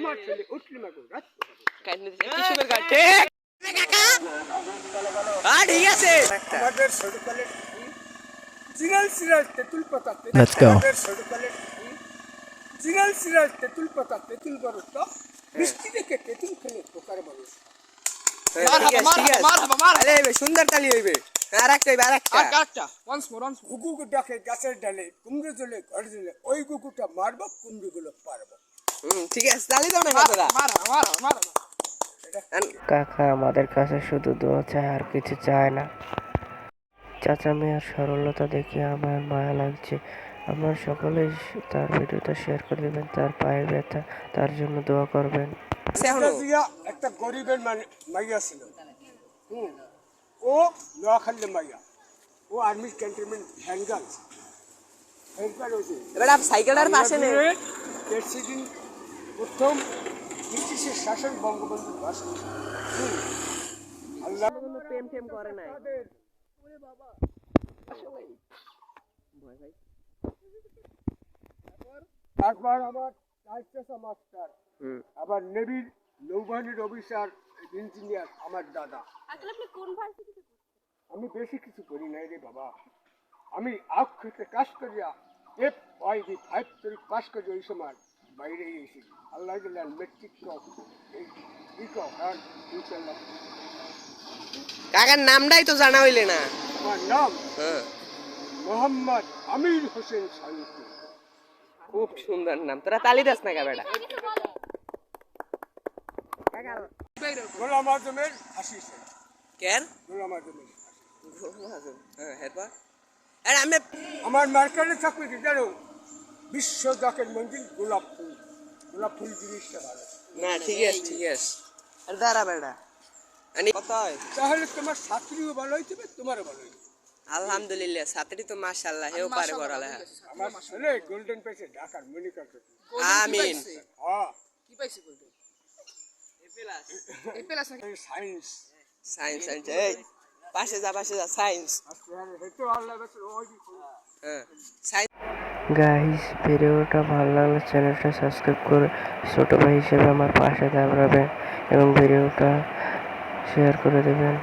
আমার ছেলে উঠলি মাগো রাত কাটনে কিশোরের কাটে ঠিক আছে আমাদের সরকারের জিরাল সিরাজ তেতুল পাতা Let's go. আমাদের সরকারের জিরাল সিরাজ তেতুল পাতা তেতুল বরত মিষ্টি দেখে তেতুল খেলে পোকার মানুষ সুন্দর তালি হইবে আরেকটা গুগু ডাকে গাছের ডালে কুমড়ো জ্বলে ঘর জ্বলে ওই গুগুটা মারবো কুমড়োগুলো পারবো ঠিক আছে তালি দাও না কাকা আমাদের কাছে শুধু দোয়া চায় আর কিছু চায় না। চাচা মেয়ের সরলতা দেখে আমার মায়া লাগছে। আপনারা সকলেই তার ভিডিওটা শেয়ার করে দেবেন। তার পায়ের ব্যথা, তার জন্য দোয়া করবেন। একটা গরিবের মাইয়া ছিল ও নোয়াখালী মাইয়া ও আর্মি ক্যান্টনমেন্ট হ্যান্ডগান এবার সাইকেলের পাশে নেই প্রেসিডেন্ট প্রথম ব্রিটিশের শাসন বঙ্গবন্ধুর ভাষণ আল্লাহ প্রেম টেম করে নাই তারপর আমার মাস্টার আবার নেভির নৌবাহিনীর অফিসার ইঞ্জিনিয়ার আমার দাদা। আমি বেশি কিছু করি নাই রে বাবা, আমি আখ খেতে কাজ করিয়া FYD5 পাস করি ওই সময় বাইরে এসেছি। আল্লাহ মেট্রিক কাকার নামটাই তো জানা হইলে না। আমার নাম মোহাম্মদ আমির হোসেন শান্তি। খুব সুন্দর নাম, তোরা তালি দাস না বেটা। গোলাম আজমের হাসি কেন গোলাম আজমের আমার মার্কেটে চাকরি কি জানো, বিশ্ব জাকের মঞ্জিল গোলাপ ফুল জিনিসটা ভালো না। ঠিক আছে আর দাঁড়া বেটা তাহলে তোমার ছাত্রীও ভালো হইতে তোমারও ভালো হইতে। আলহামদুলিল্লাহ ছাত্রী তো মাশাআল্লাহ হেও পারে পড়ালে। আমার ছেলে গোল্ডেন পেয়েছে ঢাকার মনিকা। আমিন। হ্যাঁ কি পাইছে গোল্ডেন? এপ্লাস সায়েন্স সায়েন্স এই পাশে যা সায়েন্স। গাইস ভিডিওটা ভালো লাগলে চ্যানেলটা সাবস্ক্রাইব করে ছোট ভাই হিসেবে আমার পাশে দাঁড়াবেন এবং ভিডিওটা শেয়ার করে দেবেন।